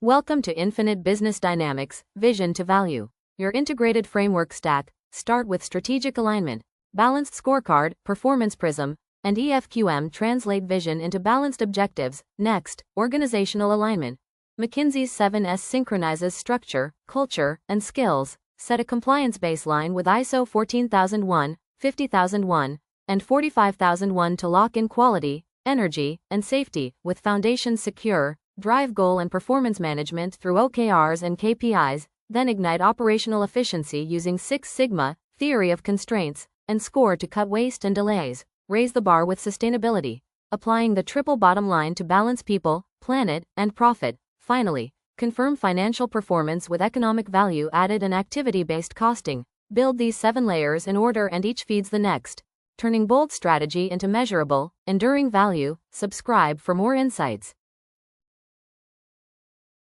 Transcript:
Welcome to Infinite Business Dynamics, Vision to Value. Your integrated framework stack. Start with strategic alignment, Balanced Scorecard, Performance Prism, and EFQM translate vision into balanced objectives. Next, organizational alignment. McKinsey's 7S synchronizes structure, culture, and skills. Set a compliance baseline with ISO 14001, 50001, and 45001 to lock in quality, energy, and safety, with foundations secure. Drive goal and performance management through OKRs and KPIs, then ignite operational efficiency using Six Sigma, theory of constraints, and SCOR to cut waste and delays. Raise the bar with sustainability, applying the triple bottom line to balance people, planet, and profit. Finally, confirm financial performance with economic value added and activity-based costing. Build these 7 layers in order and each feeds the next, turning bold strategy into measurable, enduring value. Subscribe for more insights.